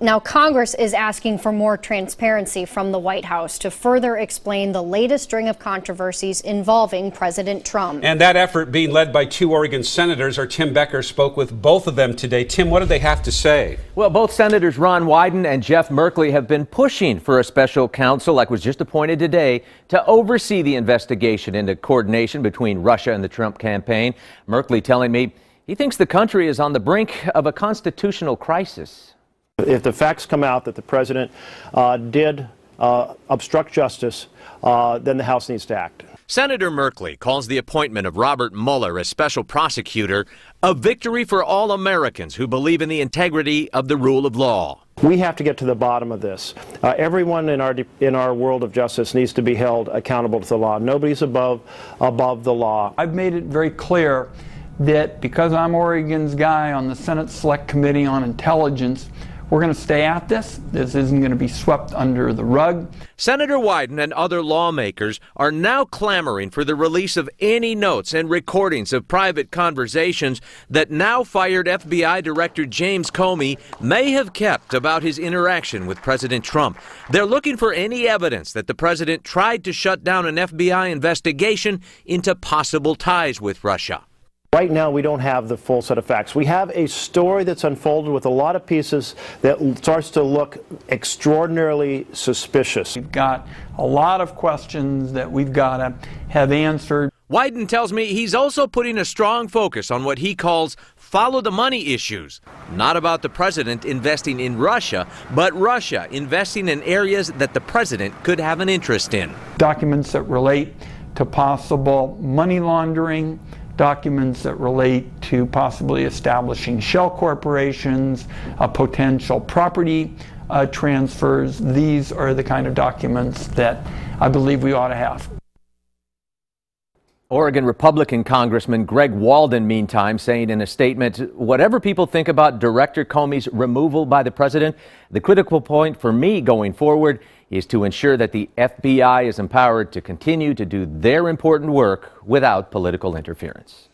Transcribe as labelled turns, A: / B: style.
A: Now, Congress is asking for more transparency from the White House to further explain the latest string of controversies involving President Trump.
B: And that effort being led by 2 Oregon senators. Our Tim Becker spoke with both of them today. Tim, what did they have to say?
C: Well, both Senators Ron Wyden and Jeff Merkley have been pushing for a special counsel, like was just appointed today, to oversee the investigation into coordination between Russia and the Trump campaign. Merkley telling me he thinks the country is on the brink of a constitutional crisis.
D: If the facts come out that the president did obstruct justice, then the House needs to act.
C: Senator Merkley calls the appointment of Robert Mueller as special prosecutor a victory for all Americans who believe in the integrity of the rule of law.
D: We have to get to the bottom of this. Everyone in our world of justice needs to be held accountable to the law. Nobody's above the law.
E: I've made it very clear that because I'm Oregon's guy on the Senate Select Committee on Intelligence, we're going to stay at this. This isn't going to be swept under the rug.
C: Senator Wyden and other lawmakers are now clamoring for the release of any notes and recordings of private conversations that now fired FBI Director James Comey may have kept about his interaction with President Trump. They're looking for any evidence that the president tried to shut down an FBI investigation into possible ties with Russia.
D: Right now, we don't have the full set of facts. We have a story that's unfolded with a lot of pieces that starts to look extraordinarily suspicious.
E: We've got a lot of questions that we've got to have answered.
C: Wyden tells me he's also putting a strong focus on what he calls follow the money issues. Not about the president investing in Russia, but Russia investing in areas that the president could have an interest in.
E: Documents that relate to possible money laundering, documents that relate to possibly establishing shell corporations, potential property transfers. These are the kind of documents that I believe we ought to have.
C: Oregon Republican Congressman Walden, meantime, saying in a statement, whatever people think about Director Comey's removal by the president, the critical point for me going forward is to ensure that the FBI is empowered to continue to do their important work without political interference.